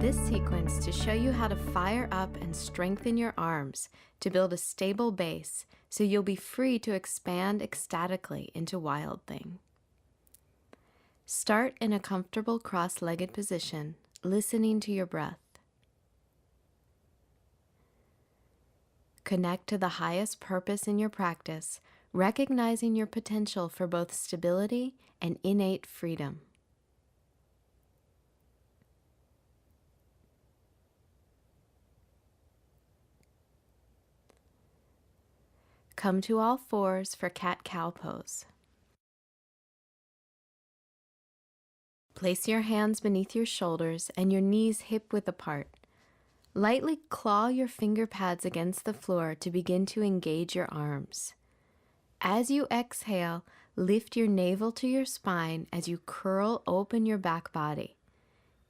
this sequence to show you how to fire up and strengthen your arms to build a stable base so you'll be free to expand ecstatically into Wild Thing. Start in a comfortable cross-legged position, listening to your breath. Connect to the highest purpose in your practice, recognizing your potential for both stability and innate freedom. Come to all fours for cat-cow pose. Place your hands beneath your shoulders and your knees hip-width apart. Lightly claw your finger pads against the floor to begin to engage your arms. As you exhale, lift your navel to your spine as you curl open your back body.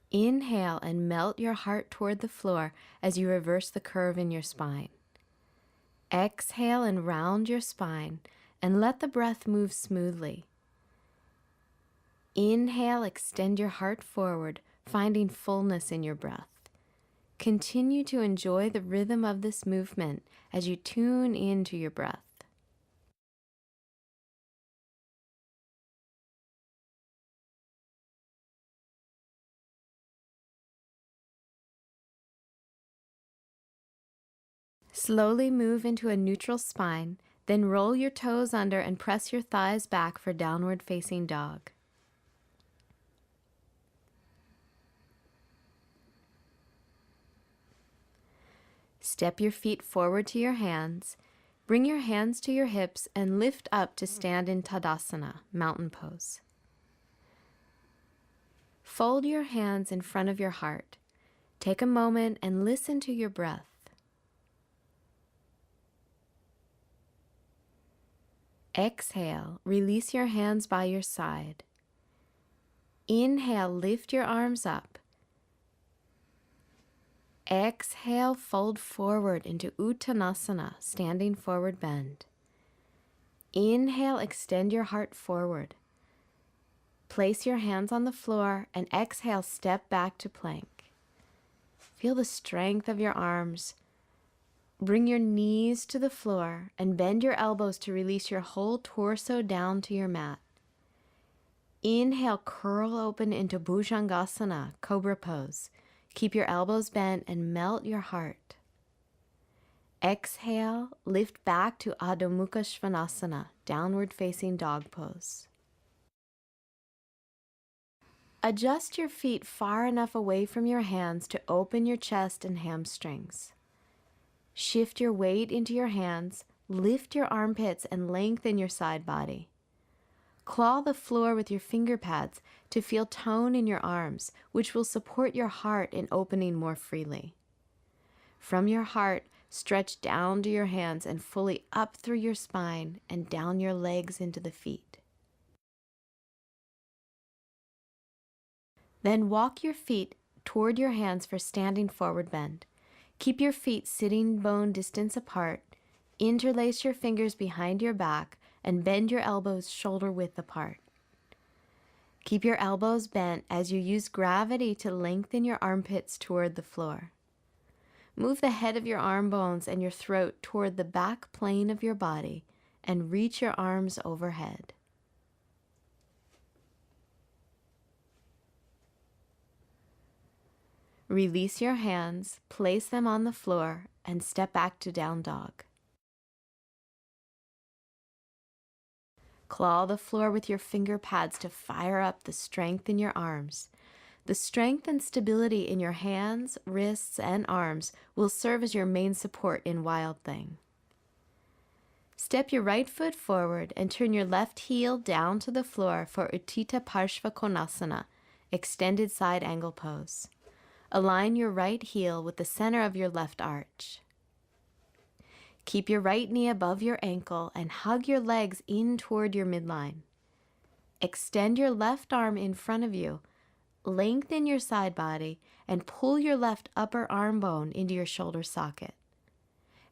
Inhale and melt your heart toward the floor as you reverse the curve in your spine. Exhale and round your spine and let the breath move smoothly. Inhale, extend your heart forward, finding fullness in your breath. Continue to enjoy the rhythm of this movement as you tune into your breath. Slowly move into a neutral spine, then roll your toes under and press your thighs back for downward facing dog. Step your feet forward to your hands, bring your hands to your hips and lift up to stand in Tadasana, mountain pose. Fold your hands in front of your heart. Take a moment and listen to your breath. Exhale, release your hands by your side. Inhale, lift your arms up. Exhale, fold forward into Uttanasana, standing forward bend. Inhale, extend your heart forward. Place your hands on the floor and exhale, step back to plank. Feel the strength of your arms. Bring your knees to the floor and bend your elbows to release your whole torso down to your mat. Inhale, curl open into Bhujangasana, cobra pose. Keep your elbows bent and melt your heart. Exhale, lift back to Adho Mukha Svanasana, downward facing dog pose. Adjust your feet far enough away from your hands to open your chest and hamstrings. Shift your weight into your hands, lift your armpits and lengthen your side body. Claw the floor with your finger pads to feel tone in your arms, which will support your heart in opening more freely. From your heart, stretch down to your hands and fully up through your spine and down your legs into the feet. Then walk your feet toward your hands for standing forward bend. Keep your feet sitting bone distance apart, interlace your fingers behind your back, and bend your elbows shoulder width apart. Keep your elbows bent as you use gravity to lengthen your armpits toward the floor. Move the head of your arm bones and your throat toward the back plane of your body and reach your arms overhead. Release your hands, place them on the floor, and step back to down dog. Claw the floor with your finger pads to fire up the strength in your arms. The strength and stability in your hands, wrists, and arms will serve as your main support in Wild Thing. Step your right foot forward and turn your left heel down to the floor for Utthita Parshva Konasana, extended side angle pose. Align your right heel with the center of your left arch. Keep your right knee above your ankle and hug your legs in toward your midline. Extend your left arm in front of you, lengthen your side body, and pull your left upper arm bone into your shoulder socket.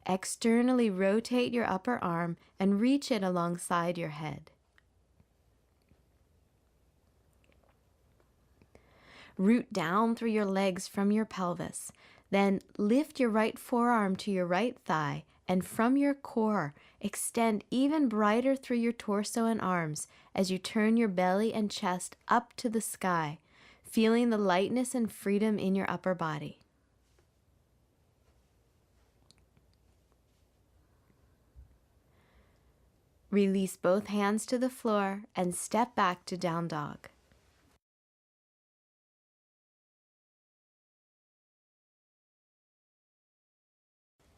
Externally rotate your upper arm and reach it alongside your head. Root down through your legs from your pelvis. Then lift your right forearm to your right thigh, and from your core, extend even brighter through your torso and arms as you turn your belly and chest up to the sky, feeling the lightness and freedom in your upper body. Release both hands to the floor and step back to down dog.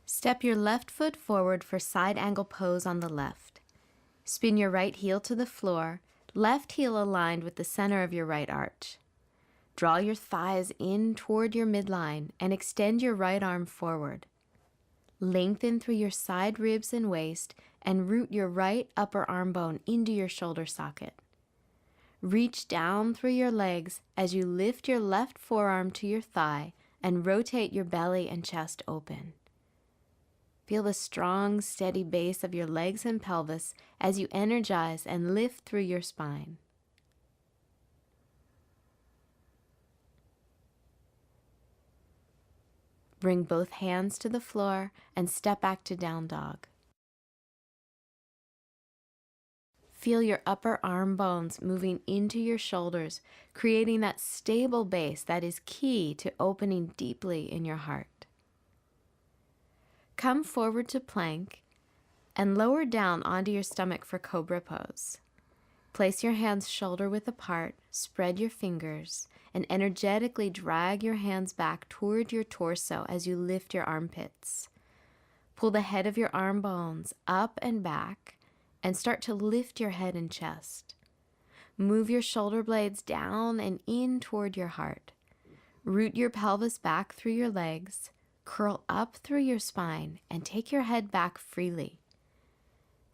Step your left foot forward for side angle pose on the left. Spin your right heel to the floor, left heel aligned with the center of your right arch. Draw your thighs in toward your midline and extend your right arm forward. Lengthen through your side ribs and waist and root your right upper arm bone into your shoulder socket. Reach down through your legs as you lift your left forearm to your thigh and rotate your belly and chest open. Feel the strong, steady base of your legs and pelvis as you energize and lift through your spine. Bring both hands to the floor and step back to down dog. Feel your upper arm bones moving into your shoulders, creating that stable base that is key to opening deeply in your heart. Come forward to plank and lower down onto your stomach for cobra pose. Place your hands shoulder width apart, spread your fingers, and energetically drag your hands back toward your torso as you lift your armpits. Pull the head of your arm bones up and back and start to lift your head and chest. Move your shoulder blades down and in toward your heart. Root your pelvis back through your legs, curl up through your spine, and take your head back freely.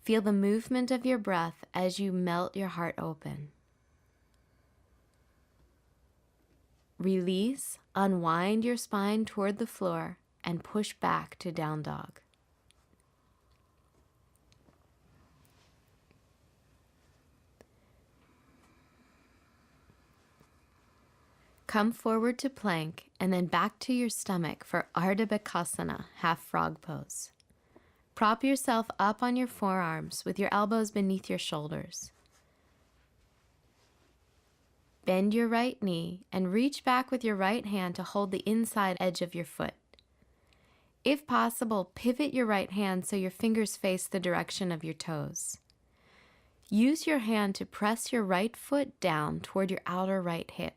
Feel the movement of your breath as you melt your heart open. Release, unwind your spine toward the floor, and push back to down dog. Come forward to plank and then back to your stomach for Ardha Bhakasana, half frog pose. Prop yourself up on your forearms with your elbows beneath your shoulders. Bend your right knee and reach back with your right hand to hold the inside edge of your foot. If possible, pivot your right hand so your fingers face the direction of your toes. Use your hand to press your right foot down toward your outer right hip.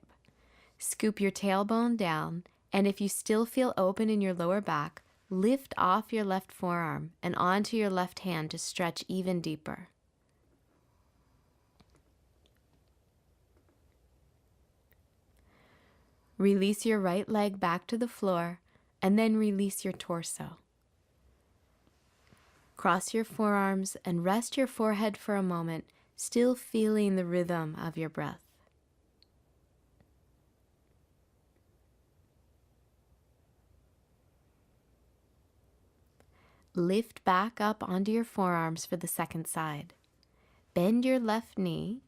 Scoop your tailbone down, and if you still feel open in your lower back, lift off your left forearm and onto your left hand to stretch even deeper. Release your right leg back to the floor, and then release your torso. Cross your forearms and rest your forehead for a moment, still feeling the rhythm of your breath. Lift back up onto your forearms for the second side. Bend your left knee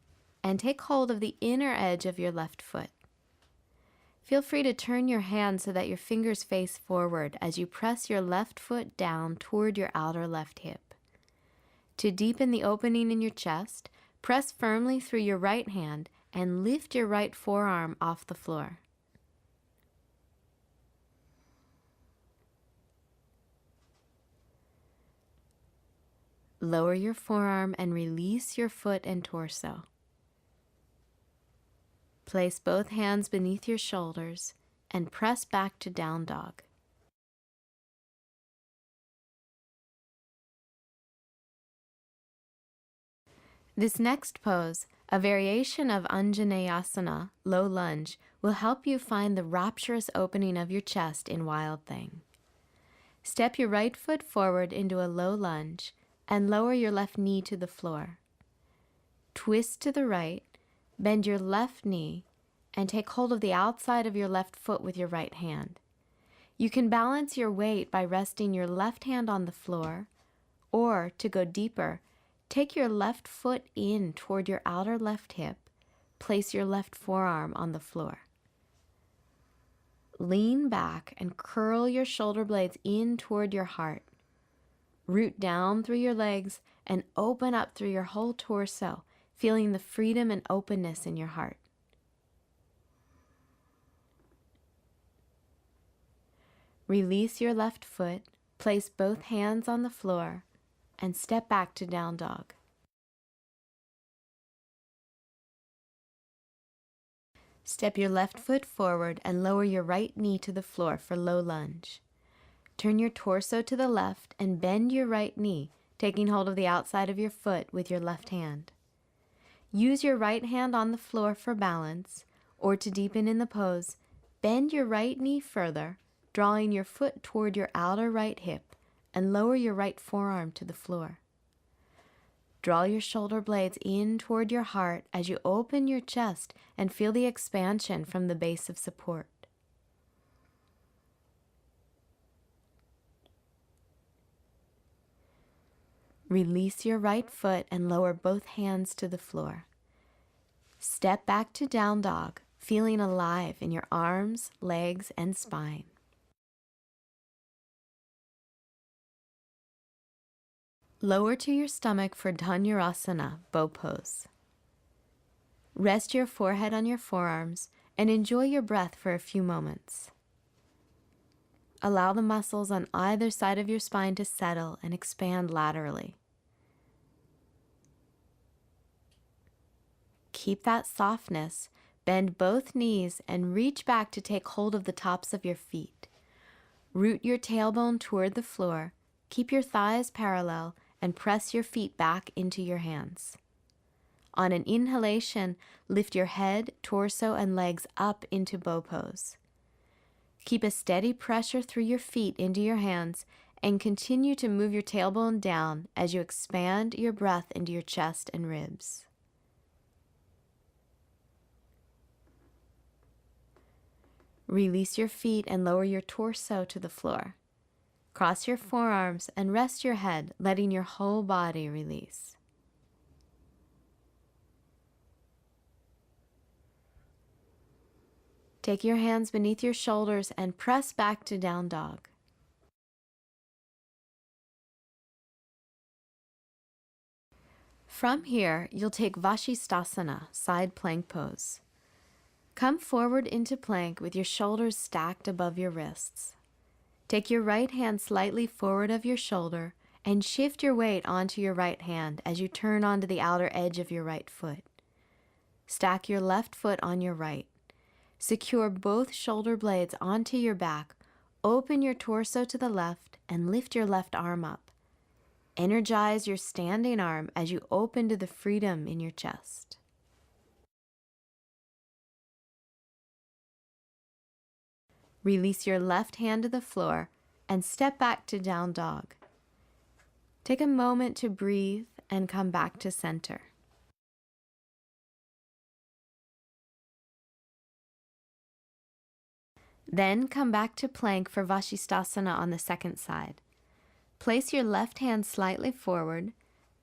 and take hold of the inner edge of your left foot. Feel free to turn your hand so that your fingers face forward as you press your left foot down toward your outer left hip. To deepen the opening in your chest, press firmly through your right hand and lift your right forearm off the floor. Lower your forearm and release your foot and torso. Place both hands beneath your shoulders and press back to down dog. This next pose, a variation of Anjaneyasana, low lunge, will help you find the rapturous opening of your chest in Wild Thing. Step your right foot forward into a low lunge and lower your left knee to the floor. Twist to the right, bend your left knee, and take hold of the outside of your left foot with your right hand. You can balance your weight by resting your left hand on the floor, or to go deeper, take your left foot in toward your outer left hip, place your left forearm on the floor. Lean back and curl your shoulder blades in toward your heart. Root down through your legs and open up through your whole torso, feeling the freedom and openness in your heart. Release your left foot, place both hands on the floor, and step back to down dog. Step your left foot forward and lower your right knee to the floor for low lunge. Turn your torso to the left and bend your right knee, taking hold of the outside of your foot with your left hand. Use your right hand on the floor for balance, or to deepen in the pose, bend your right knee further, drawing your foot toward your outer right hip, and lower your right forearm to the floor. Draw your shoulder blades in toward your heart as you open your chest and feel the expansion from the base of support. Release your right foot and lower both hands to the floor. Step back to down dog, feeling alive in your arms, legs, and spine. Lower to your stomach for Dhanurasana, bow pose. Rest your forehead on your forearms and enjoy your breath for a few moments. Allow the muscles on either side of your spine to settle and expand laterally. Keep that softness, bend both knees and reach back to take hold of the tops of your feet. Root your tailbone toward the floor, keep your thighs parallel, and press your feet back into your hands. On an inhalation, lift your head, torso, and legs up into bow pose. Keep a steady pressure through your feet into your hands and continue to move your tailbone down as you expand your breath into your chest and ribs. Release your feet and lower your torso to the floor. Cross your forearms and rest your head, letting your whole body release. Take your hands beneath your shoulders and press back to down dog. From here, you'll take Vashisthasana, side plank pose. Come forward into plank with your shoulders stacked above your wrists. Take your right hand slightly forward of your shoulder and shift your weight onto your right hand as you turn onto the outer edge of your right foot. Stack your left foot on your right. Secure both shoulder blades onto your back, open your torso to the left, and lift your left arm up. Energize your standing arm as you open to the freedom in your chest. Release your left hand to the floor and step back to down dog. Take a moment to breathe and come back to center. Then come back to plank for Vashisthasana on the second side. Place your left hand slightly forward,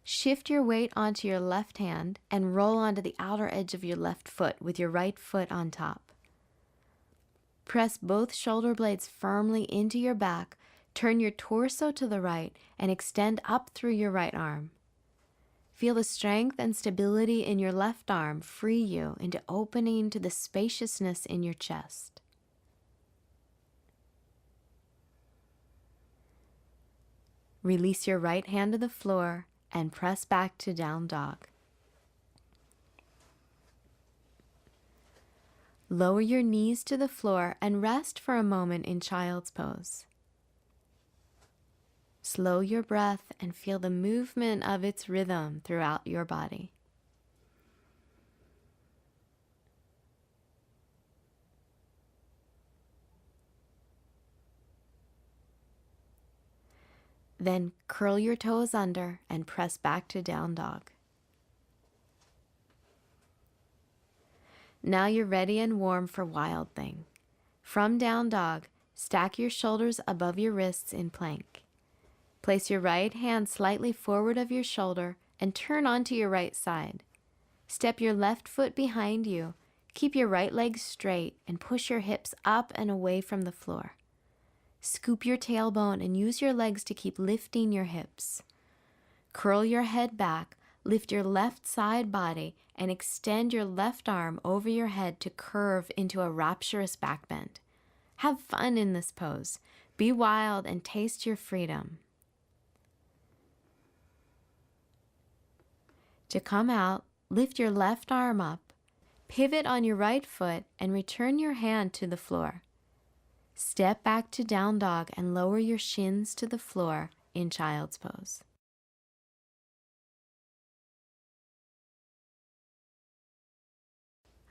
shift your weight onto your left hand, and roll onto the outer edge of your left foot with your right foot on top. Press both shoulder blades firmly into your back, turn your torso to the right, and extend up through your right arm. Feel the strength and stability in your left arm free you into opening to the spaciousness in your chest. Release your right hand to the floor and press back to down dog. Lower your knees to the floor and rest for a moment in child's pose. Slow your breath and feel the movement of its rhythm throughout your body. Then curl your toes under and press back to down dog. Now you're ready and warm for Wild Thing. From down dog, stack your shoulders above your wrists in plank. Place your right hand slightly forward of your shoulder and turn onto your right side. Step your left foot behind you, Keep your right leg straight and push your hips up and away from the floor. Scoop your tailbone and use your legs to keep lifting your hips. Curl your head back, lift your left side body, and extend your left arm over your head to curve into a rapturous back bend. Have fun in this pose. Be wild and taste your freedom. To come out, lift your left arm up, pivot on your right foot, and return your hand to the floor. Step back to down dog and lower your shins to the floor in child's pose.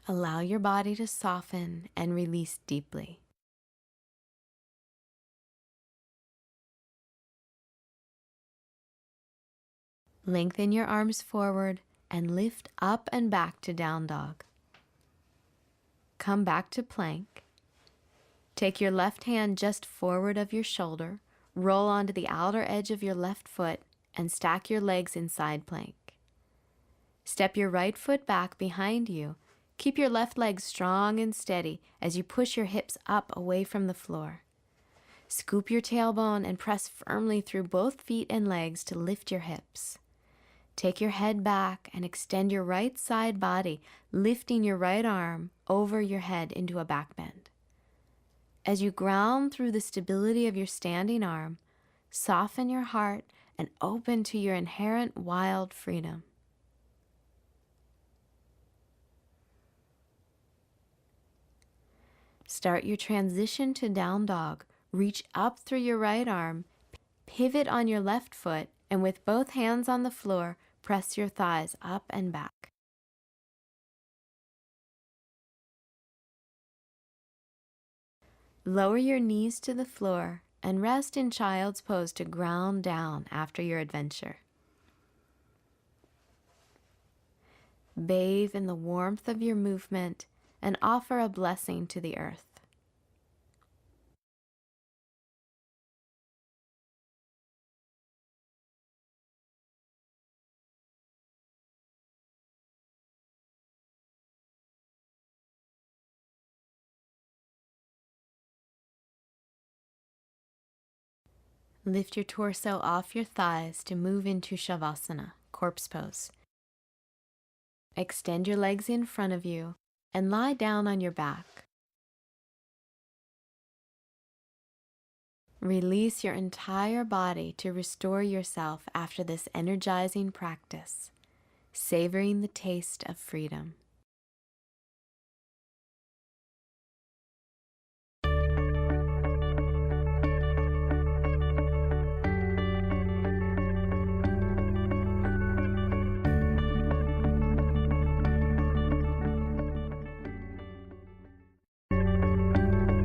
Allow your body to soften and release deeply. Lengthen your arms forward and lift up and back to down dog. Come back to plank. Take your left hand just forward of your shoulder, roll onto the outer edge of your left foot, and stack your legs in side plank. Step your right foot back behind you. Keep your left leg strong and steady as you push your hips up away from the floor. Scoop your tailbone and press firmly through both feet and legs to lift your hips. Take your head back and extend your right side body, lifting your right arm over your head into a back bend. As you ground through the stability of your standing arm, soften your heart and open to your inherent wild freedom. Start your transition to down dog. Reach up through your right arm, pivot on your left foot, and with both hands on the floor, press your thighs up and back. Lower your knees to the floor and rest in child's pose to ground down after your adventure. Bathe in the warmth of your movement and offer a blessing to the earth. Lift your torso off your thighs to move into Shavasana, corpse pose. Extend your legs in front of you and lie down on your back. Release your entire body to restore yourself after this energizing practice, savoring the taste of freedom.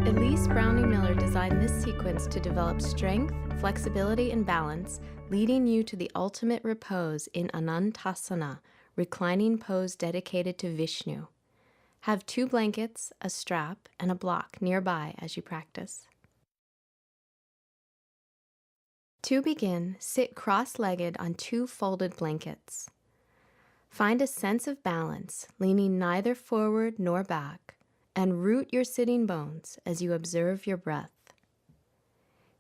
Elise Browning Miller designed this sequence to develop strength, flexibility, and balance, leading you to the ultimate repose in Anantasana, reclining pose dedicated to Vishnu. Have 2 blankets, a strap, and a block nearby as you practice. To begin, sit cross-legged on 2 folded blankets. Find a sense of balance, leaning neither forward nor back, and root your sitting bones as you observe your breath.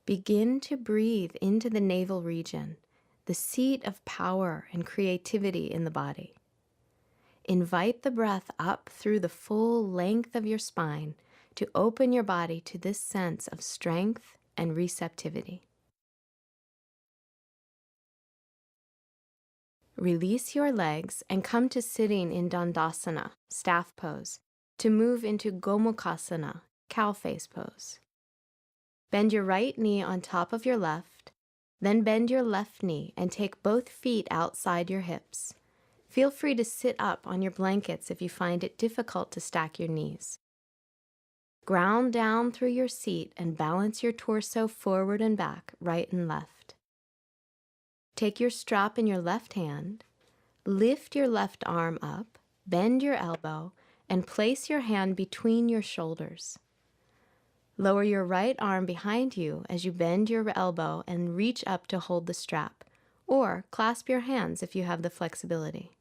Begin to breathe into the navel region, the seat of power and creativity in the body. Invite the breath up through the full length of your spine to open your body to this sense of strength and receptivity. Release your legs and come to sitting in Dandasana, staff pose, to move into Gomukhasana, cow face pose. Bend your right knee on top of your left, then bend your left knee and take both feet outside your hips. Feel free to sit up on your blankets if you find it difficult to stack your knees. Ground down through your seat and balance your torso forward and back, right and left. Take your strap in your left hand, lift your left arm up, bend your elbow, and place your hand between your shoulders. Lower your right arm behind you as you bend your elbow and reach up to hold the strap, or clasp your hands if you have the flexibility.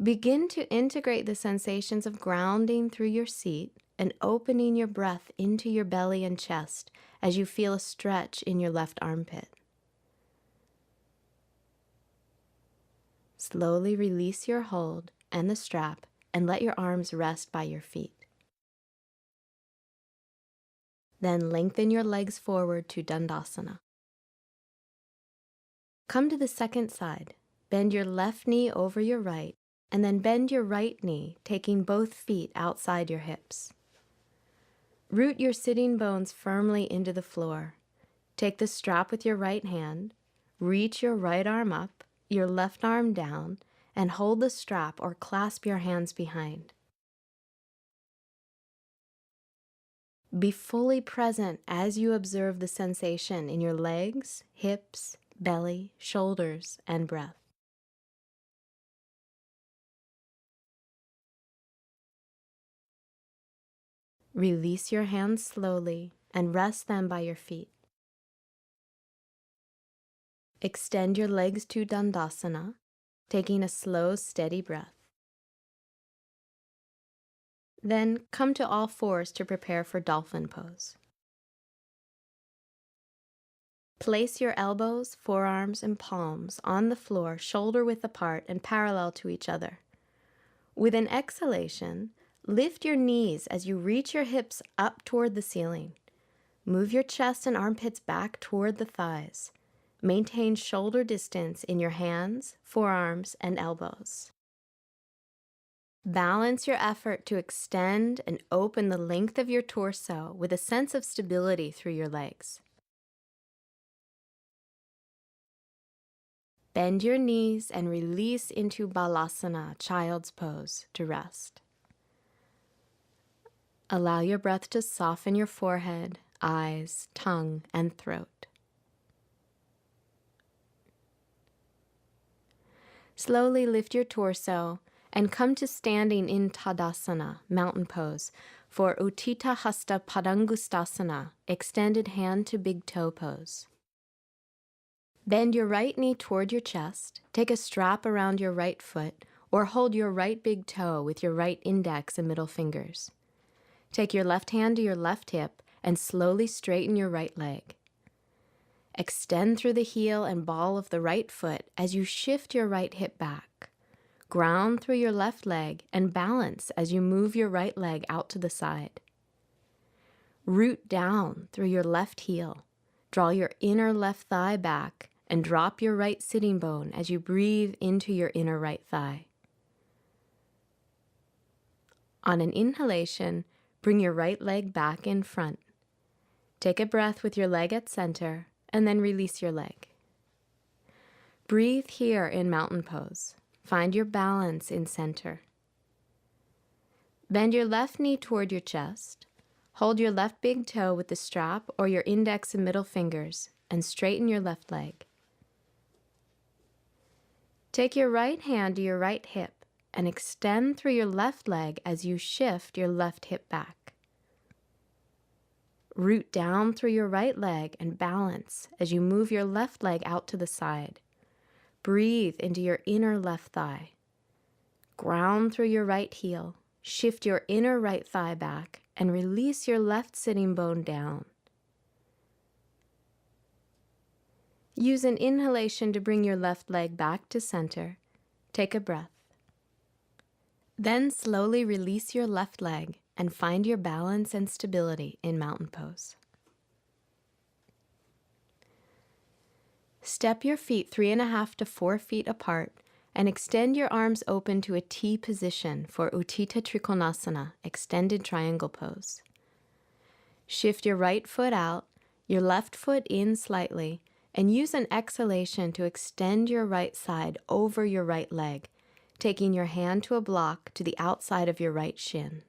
Begin to integrate the sensations of grounding through your seat and opening your breath into your belly and chest as you feel a stretch in your left armpit. Slowly release your hold and the strap and let your arms rest by your feet. Then lengthen your legs forward to Dandasana. Come to the second side. Bend your left knee over your right, and then bend your right knee, taking both feet outside your hips. Root your sitting bones firmly into the floor. Take the strap with your right hand, reach your right arm up, your left arm down, and hold the strap or clasp your hands behind. Be fully present as you observe the sensation in your legs, hips, belly, shoulders, and breath. Release your hands slowly and rest them by your feet. Extend your legs to Dandasana, taking a slow, steady breath. Then come to all fours to prepare for dolphin pose. Place your elbows, forearms, and palms on the floor, shoulder-width apart and parallel to each other. With an exhalation, lift your knees as you reach your hips up toward the ceiling. Move your chest and armpits back toward the thighs. Maintain shoulder distance in your hands, forearms, and elbows. Balance your effort to extend and open the length of your torso with a sense of stability through your legs. Bend your knees and release into Balasana, child's pose, to rest. Allow your breath to soften your forehead, eyes, tongue, and throat. Slowly lift your torso and come to standing in Tadasana, mountain pose, for Utthita Hasta Padangusthasana, extended hand to big toe pose. Bend your right knee toward your chest, take a strap around your right foot, or hold your right big toe with your right index and middle fingers. Take your left hand to your left hip and slowly straighten your right leg. Extend through the heel and ball of the right foot as you shift your right hip back. Ground through your left leg and balance as you move your right leg out to the side. Root down through your left heel. Draw your inner left thigh back and drop your right sitting bone as you breathe into your inner right thigh. On an inhalation, bring your right leg back in front. Take a breath with your leg at center and then release your leg. Breathe here in mountain pose. Find your balance in center. Bend your left knee toward your chest. Hold your left big toe with the strap or your index and middle fingers and straighten your left leg. Take your right hand to your right hip and extend through your left leg as you shift your left hip back. Root down through your right leg and balance as you move your left leg out to the side. Breathe into your inner left thigh. Ground through your right heel. Shift your inner right thigh back and release your left sitting bone down. Use an inhalation to bring your left leg back to center. Take a breath. Then slowly release your left leg and find your balance and stability in mountain pose. Step your feet 3.5 to 4 feet apart and extend your arms open to a T position for Utthita Trikonasana, extended triangle pose. Shift your right foot out, your left foot in slightly, and use an exhalation to extend your right side over your right leg, taking your hand to a block to the outside of your right shin.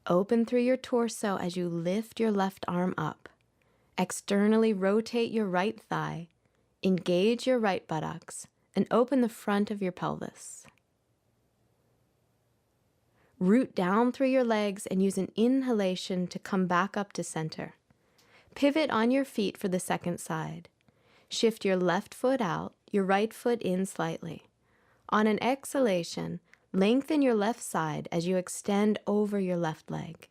Open through your torso as you lift your left arm up. Externally rotate your right thigh, engage your right buttocks, and open the front of your pelvis. Root down through your legs and use an inhalation to come back up to center. Pivot on your feet for the second side. Shift your left foot out, your right foot in slightly. On an exhalation, lengthen your left side as you extend over your left leg.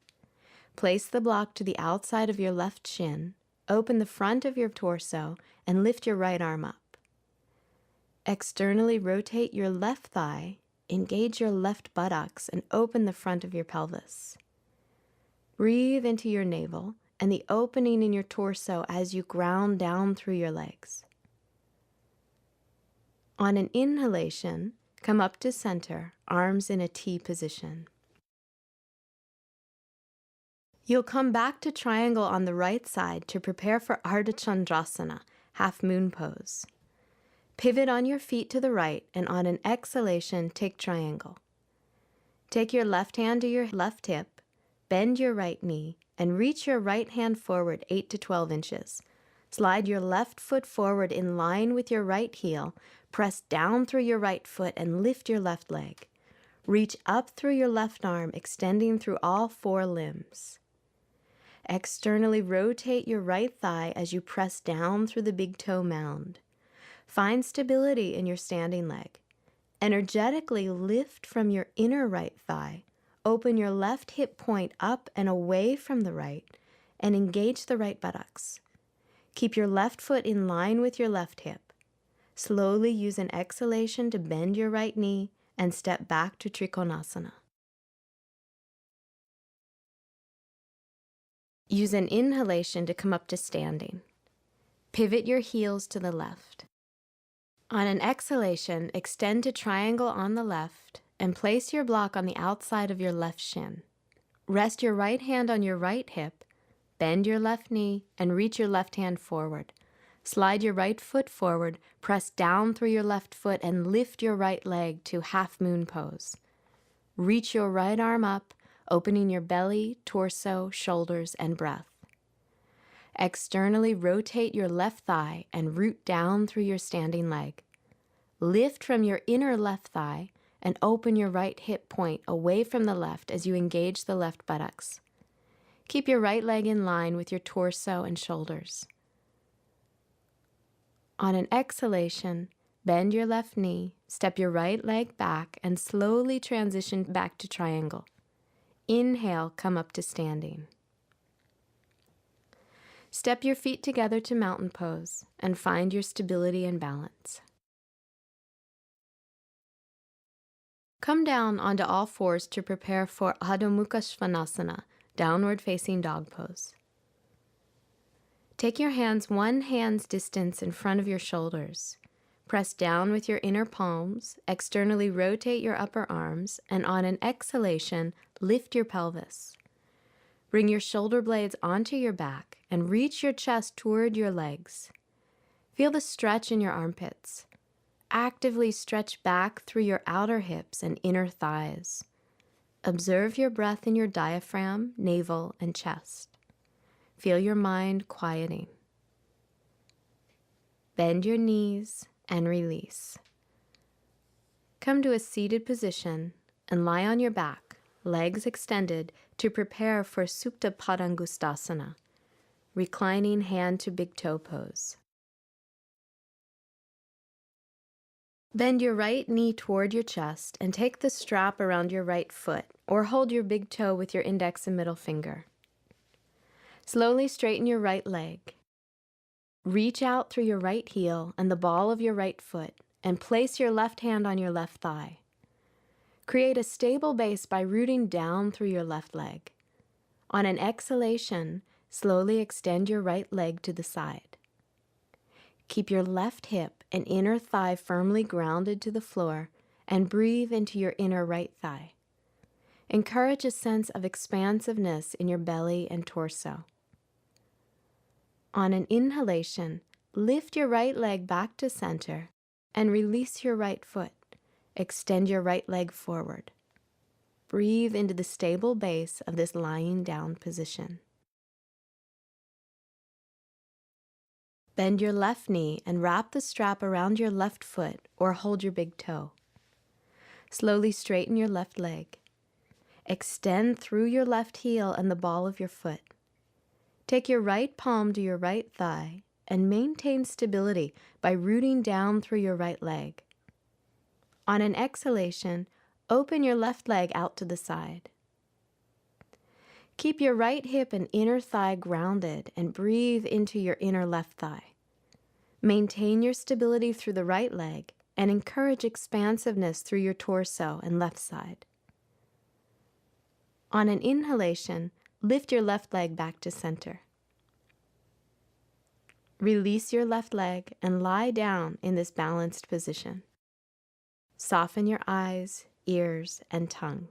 Place the block to the outside of your left shin, open the front of your torso, and lift your right arm up. Externally rotate your left thigh, engage your left buttocks, and open the front of your pelvis. Breathe into your navel and the opening in your torso as you ground down through your legs. On an inhalation, come up to center, arms in a T position. You'll come back to triangle on the right side to prepare for Ardha Chandrasana, half moon pose. Pivot on your feet to the right, and on an exhalation, take triangle. Take your left hand to your left hip, bend your right knee, and reach your right hand forward 8 to 12 inches. Slide your left foot forward in line with your right heel, press down through your right foot and lift your left leg. Reach up through your left arm, extending through all 4 limbs. Externally rotate your right thigh as you press down through the big toe mound. Find stability in your standing leg. Energetically lift from your inner right thigh. Open your left hip point up and away from the right, and engage the right buttocks. Keep your left foot in line with your left hip. Slowly use an exhalation to bend your right knee and step back to Trikonasana. Use an inhalation to come up to standing. Pivot your heels to the left. On an exhalation, extend to triangle on the left and place your block on the outside of your left shin. Rest your right hand on your right hip, bend your left knee, and reach your left hand forward. Slide your right foot forward, press down through your left foot, and lift your right leg to half moon pose. Reach your right arm up, opening your belly, torso, shoulders, and breath. Externally rotate your left thigh and root down through your standing leg. Lift from your inner left thigh and open your right hip point away from the left as you engage the left buttocks. Keep your right leg in line with your torso and shoulders. On an exhalation, bend your left knee, step your right leg back, and slowly transition back to triangle. Inhale, come up to standing. Step your feet together to mountain pose and find your stability and balance. Come down onto all fours to prepare for Adho Mukha Svanasana, downward facing dog pose. Take your hands 1 hand's distance in front of your shoulders. Press down with your inner palms, externally rotate your upper arms, and on an exhalation, lift your pelvis. Bring your shoulder blades onto your back and reach your chest toward your legs. Feel the stretch in your armpits. Actively stretch back through your outer hips and inner thighs. Observe your breath in your diaphragm, navel, and chest. Feel your mind quieting. Bend your knees and release. Come to a seated position and lie on your back, legs extended, to prepare for Supta Padangustasana, reclining hand to big toe pose. Bend your right knee toward your chest and take the strap around your right foot, or hold your big toe with your index and middle finger. Slowly straighten your right leg. Reach out through your right heel and the ball of your right foot and place your left hand on your left thigh. Create a stable base by rooting down through your left leg. On an exhalation, slowly extend your right leg to the side. Keep your left hip and inner thigh firmly grounded to the floor and breathe into your inner right thigh. Encourage a sense of expansiveness in your belly and torso. On an inhalation, lift your right leg back to center and release your right foot. Extend your right leg forward. Breathe into the stable base of this lying down position. Bend your left knee and wrap the strap around your left foot or hold your big toe. Slowly straighten your left leg. Extend through your left heel and the ball of your foot. Take your right palm to your right thigh and maintain stability by rooting down through your right leg. On an exhalation, open your left leg out to the side. Keep your right hip and inner thigh grounded and breathe into your inner left thigh. Maintain your stability through the right leg and encourage expansiveness through your torso and left side. On an inhalation, lift your left leg back to center. Release your left leg and lie down in this balanced position. Soften your eyes, ears, and tongue.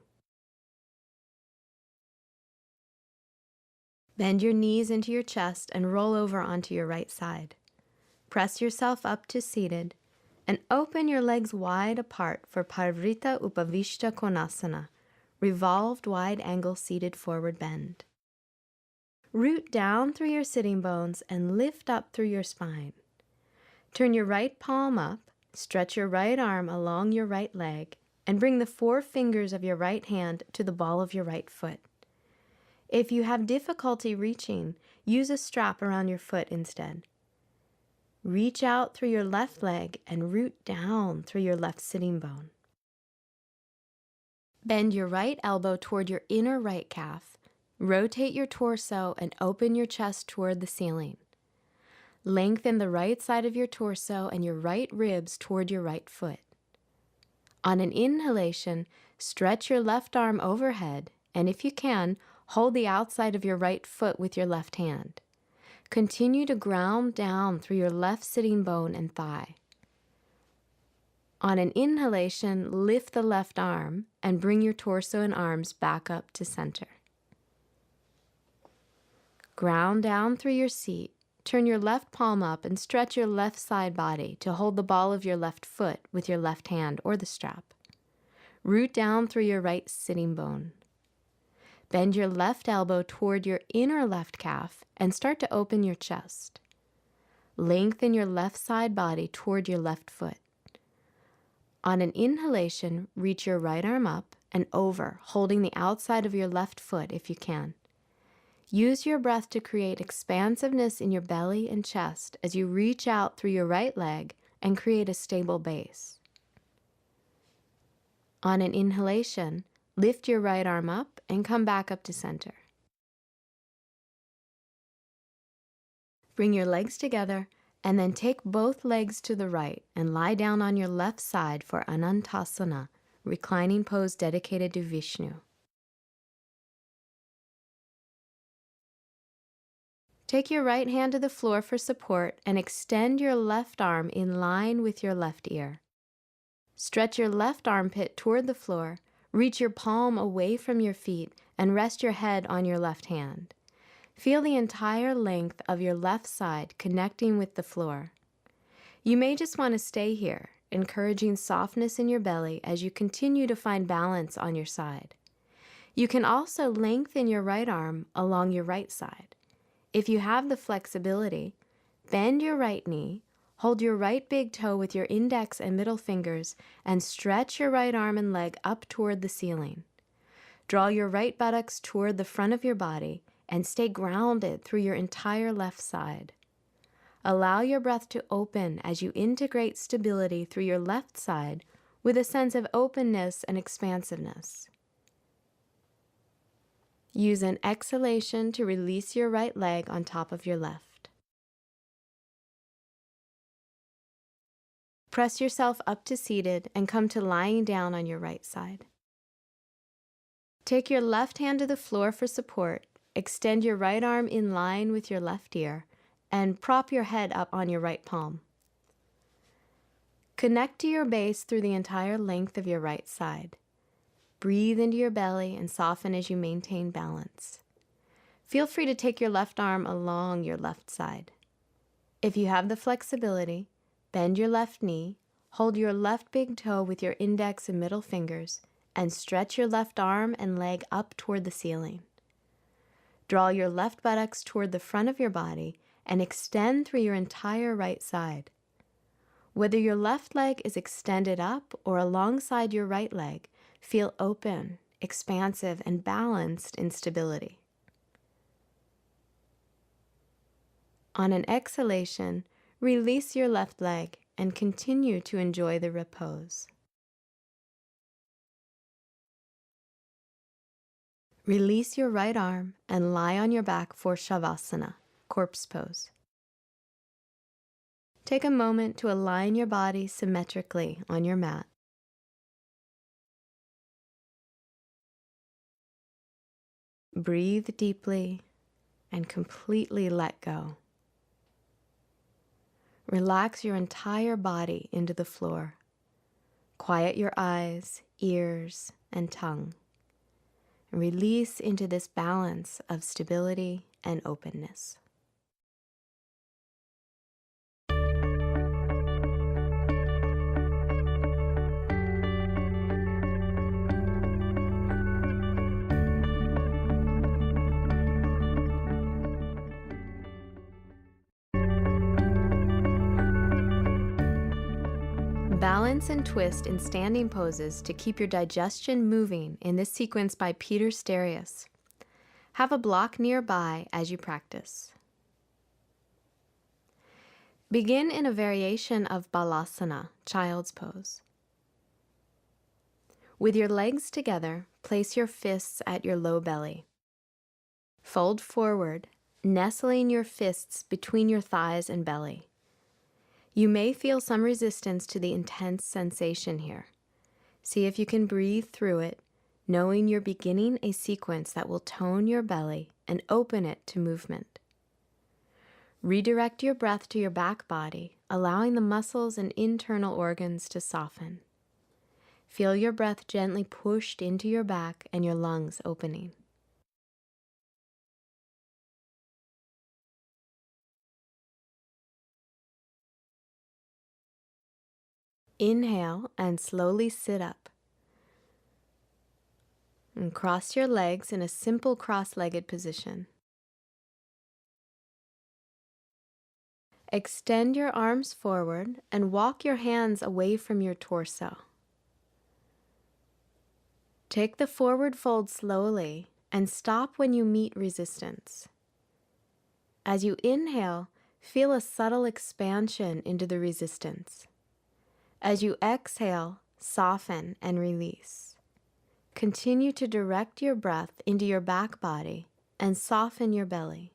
Bend your knees into your chest and roll over onto your right side. Press yourself up to seated and open your legs wide apart for Parivrtta Upavishta Konasana, revolved wide angle seated forward bend. Root down through your sitting bones and lift up through your spine. Turn your right palm up, stretch your right arm along your right leg, and bring the 4 fingers of your right hand to the ball of your right foot. If you have difficulty reaching, use a strap around your foot instead. Reach out through your left leg and root down through your left sitting bone. Bend your right elbow toward your inner right calf. Rotate your torso and open your chest toward the ceiling. Lengthen the right side of your torso and your right ribs toward your right foot. On an inhalation, stretch your left arm overhead, and if you can, hold the outside of your right foot with your left hand. Continue to ground down through your left sitting bone and thigh. On an inhalation, lift the left arm and bring your torso and arms back up to center. Ground down through your seat. Turn your left palm up and stretch your left side body to hold the ball of your left foot with your left hand or the strap. Root down through your right sitting bone. Bend your left elbow toward your inner left calf and start to open your chest. Lengthen your left side body toward your left foot. On an inhalation, reach your right arm up and over, holding the outside of your left foot if you can. Use your breath to create expansiveness in your belly and chest as you reach out through your right leg and create a stable base. On an inhalation, lift your right arm up and come back up to center. Bring your legs together and then take both legs to the right and lie down on your left side for Anantasana, reclining pose dedicated to Vishnu. Take your right hand to the floor for support and extend your left arm in line with your left ear. Stretch your left armpit toward the floor, reach your palm away from your feet, and rest your head on your left hand. Feel the entire length of your left side connecting with the floor. You may just want to stay here, encouraging softness in your belly as you continue to find balance on your side. You can also lengthen your right arm along your right side. If you have the flexibility, bend your right knee, hold your right big toe with your index and middle fingers, and stretch your right arm and leg up toward the ceiling. Draw your right buttocks toward the front of your body and stay grounded through your entire left side. Allow your breath to open as you integrate stability through your left side with a sense of openness and expansiveness. Use an exhalation to release your right leg on top of your left. Press yourself up to seated and come to lying down on your right side. Take your left hand to the floor for support, extend your right arm in line with your left ear, and prop your head up on your right palm. Connect to your base through the entire length of your right side. Breathe into your belly and soften as you maintain balance. Feel free to take your left arm along your left side. If you have the flexibility, bend your left knee, hold your left big toe with your index and middle fingers, and stretch your left arm and leg up toward the ceiling. Draw your left buttocks toward the front of your body and extend through your entire right side. Whether your left leg is extended up or alongside your right leg, feel open, expansive, and balanced in stability. On an exhalation, release your left leg and continue to enjoy the repose. Release your right arm and lie on your back for Shavasana, corpse pose. Take a moment to align your body symmetrically on your mat. Breathe deeply and completely let go. Relax your entire body into the floor. Quiet your eyes, ears, and tongue. And release into this balance of stability and openness. Balance and twist in standing poses to keep your digestion moving in this sequence by Peter Sterius. Have a block nearby as you practice. Begin in a variation of Balasana, child's pose. With your legs together, place your fists at your low belly. Fold forward, nestling your fists between your thighs and belly. You may feel some resistance to the intense sensation here. See if you can breathe through it, knowing you're beginning a sequence that will tone your belly and open it to movement. Redirect your breath to your back body, allowing the muscles and internal organs to soften. Feel your breath gently pushed into your back and your lungs opening. Inhale and slowly sit up. And cross your legs in a simple cross-legged position. Extend your arms forward and walk your hands away from your torso. Take the forward fold slowly and stop when you meet resistance. As you inhale, feel a subtle expansion into the resistance. As you exhale, soften and release. Continue to direct your breath into your back body and soften your belly.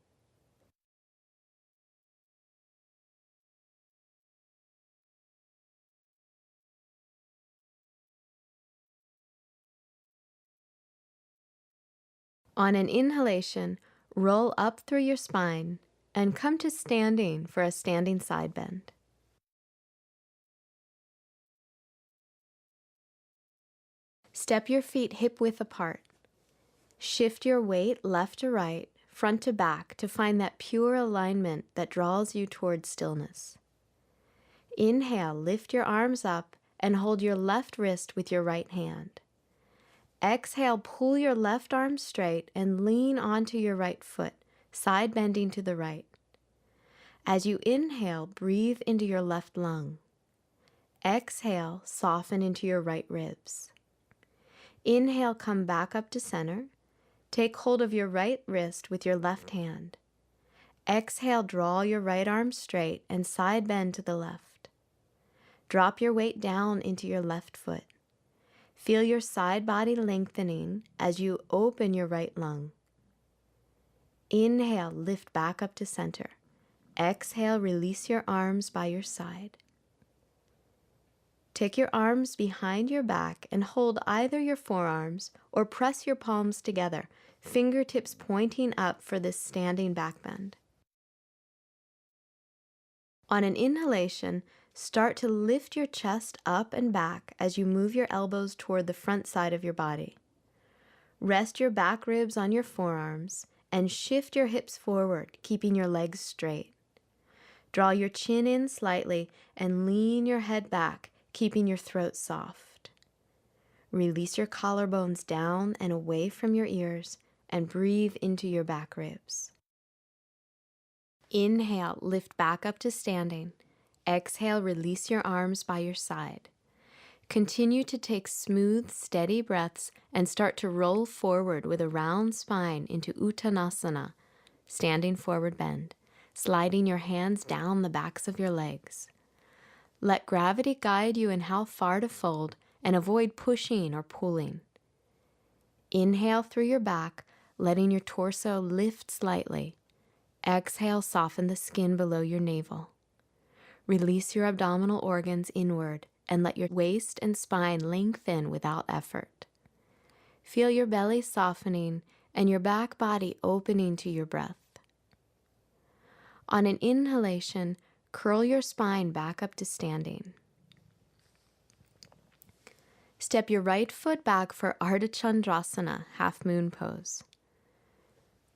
On an inhalation, roll up through your spine and come to standing for a standing side bend. Step your feet hip-width apart. Shift your weight left to right, front to back to find that pure alignment that draws you towards stillness. Inhale, lift your arms up and hold your left wrist with your right hand. Exhale, pull your left arm straight and lean onto your right foot, side bending to the right. As you inhale, breathe into your left lung. Exhale, soften into your right ribs. Inhale, come back up to center. Take hold of your right wrist with your left hand. Exhale, draw your right arm straight and side bend to the left. Drop your weight down into your left foot. Feel your side body lengthening as you open your right lung. Inhale, lift back up to center. Exhale, release your arms by your side. Take your arms behind your back and hold either your forearms or press your palms together, fingertips pointing up for this standing back bend. On an inhalation, start to lift your chest up and back as you move your elbows toward the front side of your body. Rest your back ribs on your forearms and shift your hips forward, keeping your legs straight. Draw your chin in slightly and lean your head back, keeping your throat soft. Release your collarbones down and away from your ears and breathe into your back ribs. Inhale, lift back up to standing. Exhale, release your arms by your side. Continue to take smooth, steady breaths and start to roll forward with a round spine into Uttanasana, standing forward bend, sliding your hands down the backs of your legs. Let gravity guide you in how far to fold and avoid pushing or pulling. Inhale through your back, letting your torso lift slightly. Exhale, soften the skin below your navel. Release your abdominal organs inward and let your waist and spine lengthen without effort. Feel your belly softening and your back body opening to your breath. On an inhalation, curl your spine back up to standing. Step your right foot back for Ardha Chandrasana, half moon pose.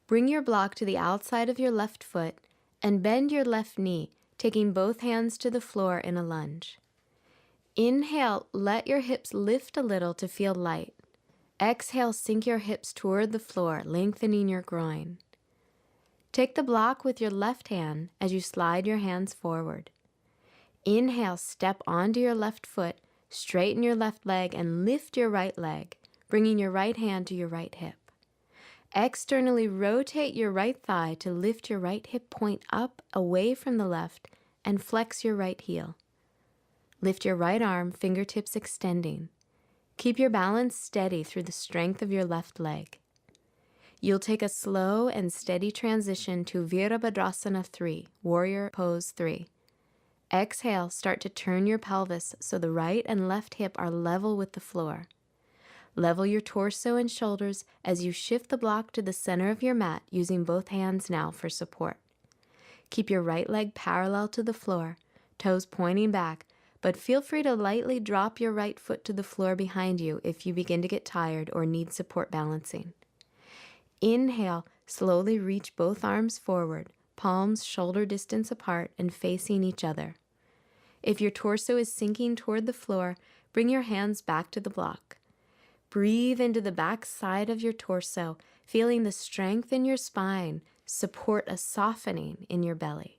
Bring your block to the outside of your left foot and bend your left knee, taking both hands to the floor in a lunge. Inhale, let your hips lift a little to feel light. Exhale, sink your hips toward the floor, lengthening your groin. Take the block with your left hand as you slide your hands forward. Inhale, step onto your left foot, straighten your left leg and lift your right leg, bringing your right hand to your right hip. Externally rotate your right thigh to lift your right hip point up away from the left and flex your right heel. Lift your right arm, fingertips extending. Keep your balance steady through the strength of your left leg. You'll take a slow and steady transition to Virabhadrasana 3, Warrior Pose 3. Exhale, start to turn your pelvis so the right and left hip are level with the floor. Level your torso and shoulders as you shift the block to the center of your mat using both hands now for support. Keep your right leg parallel to the floor, toes pointing back, but feel free to lightly drop your right foot to the floor behind you if you begin to get tired or need support balancing. Inhale, slowly reach both arms forward, palms shoulder distance apart and facing each other. If your torso is sinking toward the floor, bring your hands back to the block. Breathe into the back side of your torso, feeling the strength in your spine support a softening in your belly.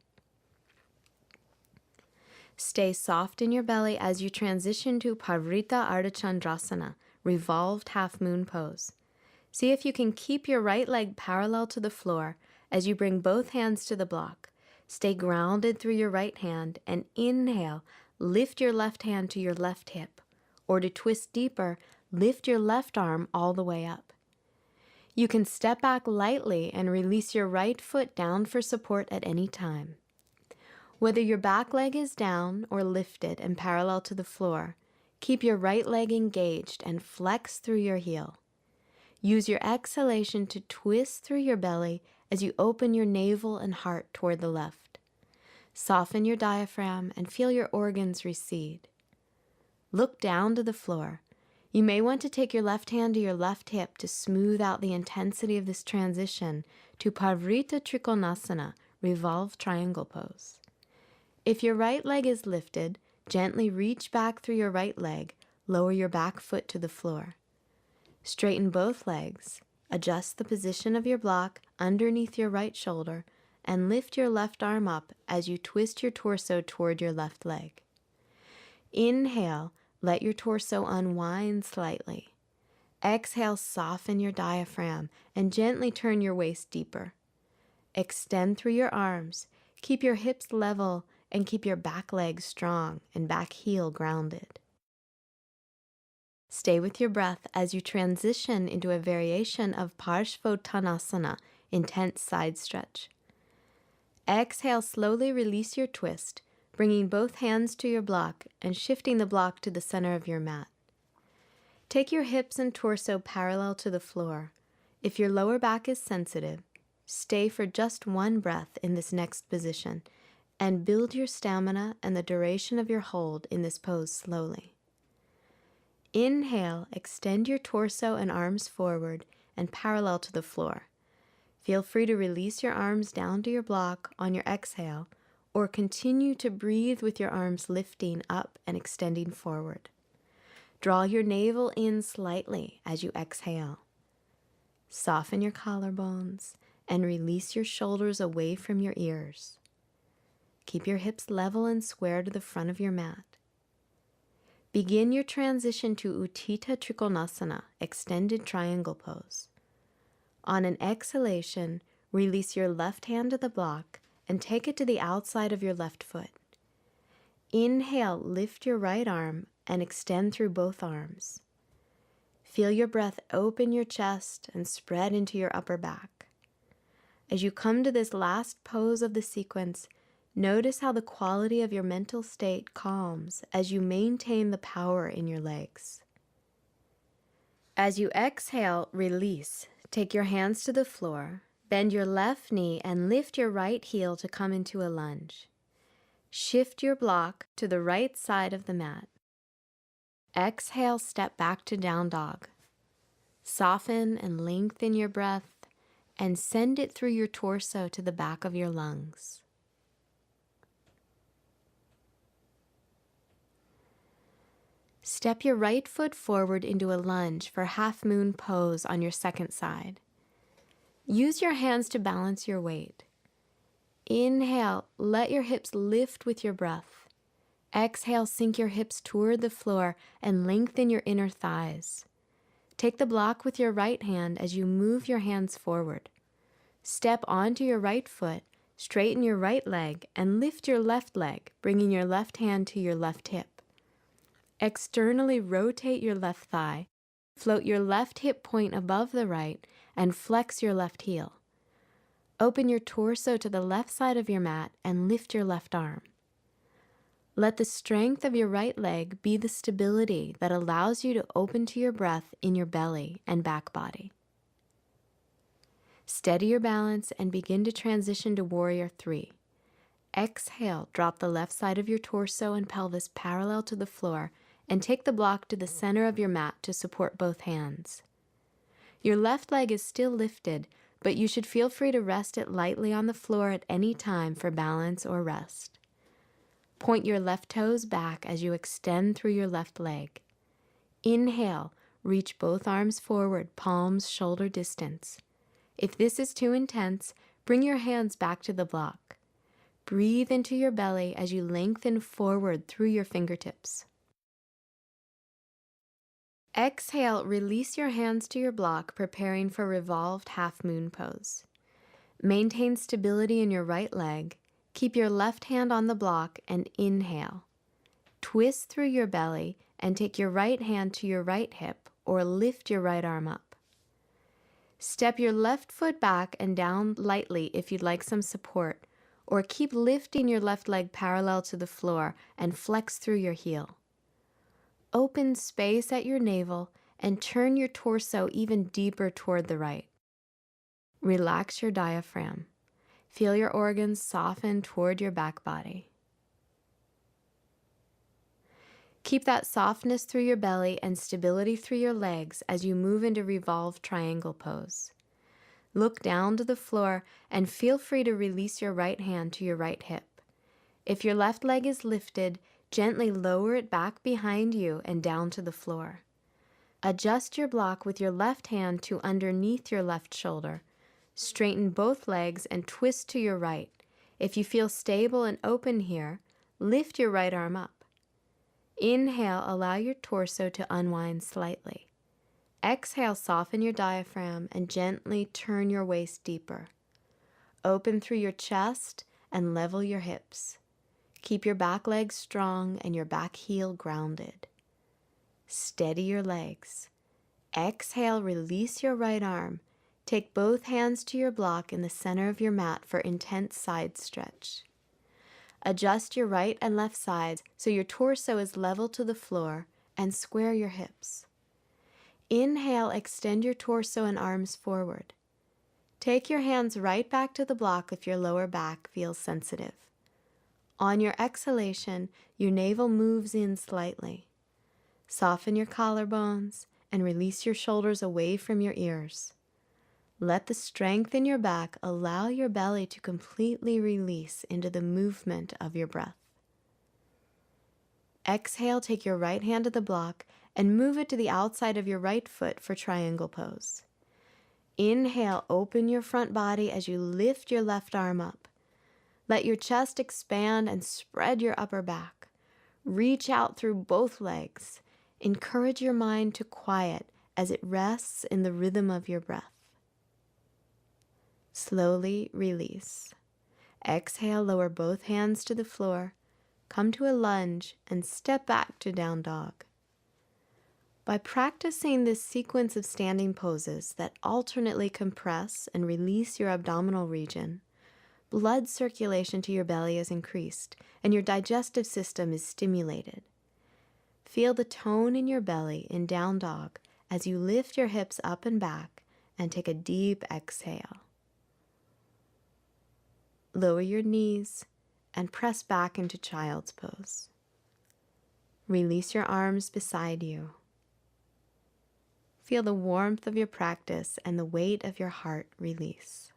Stay soft in your belly as you transition to Parivrtta Ardha Chandrasana, revolved half moon pose. See if you can keep your right leg parallel to the floor as you bring both hands to the block. Stay grounded through your right hand and inhale, lift your left hand to your left hip, or to twist deeper, lift your left arm all the way up. You can step back lightly and release your right foot down for support at any time. Whether your back leg is down or lifted and parallel to the floor, keep your right leg engaged and flex through your heel. Use your exhalation to twist through your belly as you open your navel and heart toward the left. Soften your diaphragm and feel your organs recede. Look down to the floor. You may want to take your left hand to your left hip to smooth out the intensity of this transition to Parivrtta Trikonasana, revolved triangle pose. If your right leg is lifted, gently reach back through your right leg, lower your back foot to the floor. Straighten both legs, adjust the position of your block underneath your right shoulder, and lift your left arm up as you twist your torso toward your left leg. Inhale, let your torso unwind slightly. Exhale, soften your diaphragm and gently turn your waist deeper. Extend through your arms, keep your hips level, and keep your back leg strong and back heel grounded. Stay with your breath as you transition into a variation of Parshvottanasana, intense side stretch. Exhale, slowly release your twist, bringing both hands to your block and shifting the block to the center of your mat. Take your hips and torso parallel to the floor. If your lower back is sensitive, stay for just one breath in this next position and build your stamina and the duration of your hold in this pose slowly. Inhale, extend your torso and arms forward and parallel to the floor. Feel free to release your arms down to your block on your exhale, or continue to breathe with your arms lifting up and extending forward. Draw your navel in slightly as you exhale. Soften your collarbones and release your shoulders away from your ears. Keep your hips level and square to the front of your mat. Begin your transition to Utthita Trikonasana, extended triangle pose. On an exhalation, release your left hand to the block and take it to the outside of your left foot. Inhale, lift your right arm and extend through both arms. Feel your breath open your chest and spread into your upper back. As you come to this last pose of the sequence, notice how the quality of your mental state calms as you maintain the power in your legs. As you exhale, release. Take your hands to the floor, bend your left knee, and lift your right heel to come into a lunge. Shift your block to the right side of the mat. Exhale, step back to down dog. Soften and lengthen your breath and send it through your torso to the back of your lungs. Step your right foot forward into a lunge for half moon pose on your second side. Use your hands to balance your weight. Inhale, let your hips lift with your breath. Exhale, sink your hips toward the floor and lengthen your inner thighs. Take the block with your right hand as you move your hands forward. Step onto your right foot, straighten your right leg, and lift your left leg, bringing your left hand to your left hip. Externally rotate your left thigh, float your left hip point above the right, and flex your left heel. Open your torso to the left side of your mat and lift your left arm. Let the strength of your right leg be the stability that allows you to open to your breath in your belly and back body. Steady your balance and begin to transition to Warrior 3. Exhale, drop the left side of your torso and pelvis parallel to the floor and take the block to the center of your mat to support both hands. Your left leg is still lifted, but you should feel free to rest it lightly on the floor at any time for balance or rest. Point your left toes back as you extend through your left leg. Inhale, reach both arms forward, palms shoulder distance. If this is too intense, bring your hands back to the block. Breathe into your belly as you lengthen forward through your fingertips. Exhale, release your hands to your block, preparing for revolved half moon pose. Maintain stability in your right leg. Keep your left hand on the block and inhale. Twist through your belly and take your right hand to your right hip or lift your right arm up. Step your left foot back and down lightly if you'd like some support, or keep lifting your left leg parallel to the floor and flex through your heel. Open space at your navel and turn your torso even deeper toward the right. Relax your diaphragm. Feel your organs soften toward your back body. Keep that softness through your belly and stability through your legs as you move into revolved triangle pose. Look down to the floor and feel free to release your right hand to your right hip. If your left leg is lifted, gently lower it back behind you and down to the floor. Adjust your block with your left hand to underneath your left shoulder. Straighten both legs and twist to your right. If you feel stable and open here, lift your right arm up. Inhale, allow your torso to unwind slightly. Exhale, soften your diaphragm and gently turn your waist deeper. Open through your chest and level your hips. Keep your back legs strong and your back heel grounded. Steady your legs. Exhale, release your right arm. Take both hands to your block in the center of your mat for intense side stretch. Adjust your right and left sides so your torso is level to the floor and square your hips. Inhale, extend your torso and arms forward. Take your hands right back to the block if your lower back feels sensitive. On your exhalation, your navel moves in slightly. Soften your collarbones and release your shoulders away from your ears. Let the strength in your back allow your belly to completely release into the movement of your breath. Exhale, take your right hand to the block and move it to the outside of your right foot for triangle pose. Inhale, open your front body as you lift your left arm up. Let your chest expand and spread your upper back. Reach out through both legs. Encourage your mind to quiet as it rests in the rhythm of your breath. Slowly release. Exhale, lower both hands to the floor. Come to a lunge and step back to down dog. By practicing this sequence of standing poses that alternately compress and release your abdominal region, blood circulation to your belly is increased and your digestive system is stimulated. Feel the tone in your belly in down dog as you lift your hips up and back and take a deep exhale. Lower your knees and press back into child's pose. Release your arms beside you. Feel the warmth of your practice and the weight of your heart release.